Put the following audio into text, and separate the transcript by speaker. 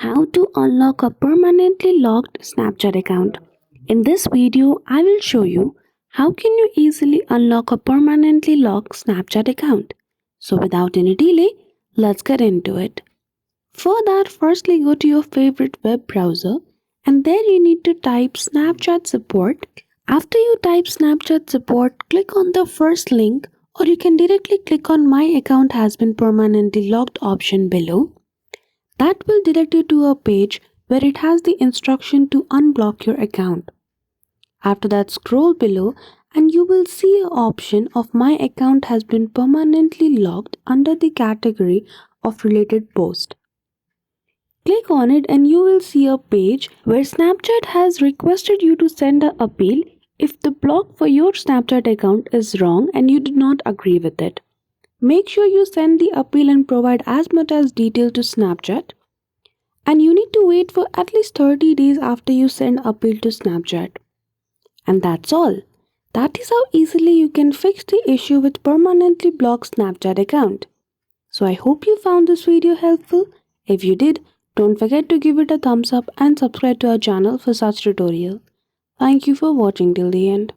Speaker 1: How to unlock a permanently locked Snapchat account. In this video, I will show you how can you easily unlock a permanently locked Snapchat account. So without any delay, let's get into it. For that, firstly go to your favorite web browser and there you need to type Snapchat support. After you type Snapchat support, click on the first link or you can directly click on my account has been permanently locked option below. That will direct you to a page where it has the instruction to unblock your account. After that, scroll below and you will see an option of my account has been permanently locked under the category of related post. Click on it and you will see a page where Snapchat has requested you to send an appeal if the block for your Snapchat account is wrong and you do not agree with it. Make sure you send the appeal and provide as much as detail to Snapchat. And you need to wait for at least 30 days after you send appeal to Snapchat. And that's all. That is how easily you can fix the issue with permanently blocked Snapchat account. So I hope you found this video helpful. If you did, don't forget to give it a thumbs up and subscribe to our channel for such tutorial. Thank you for watching till the end.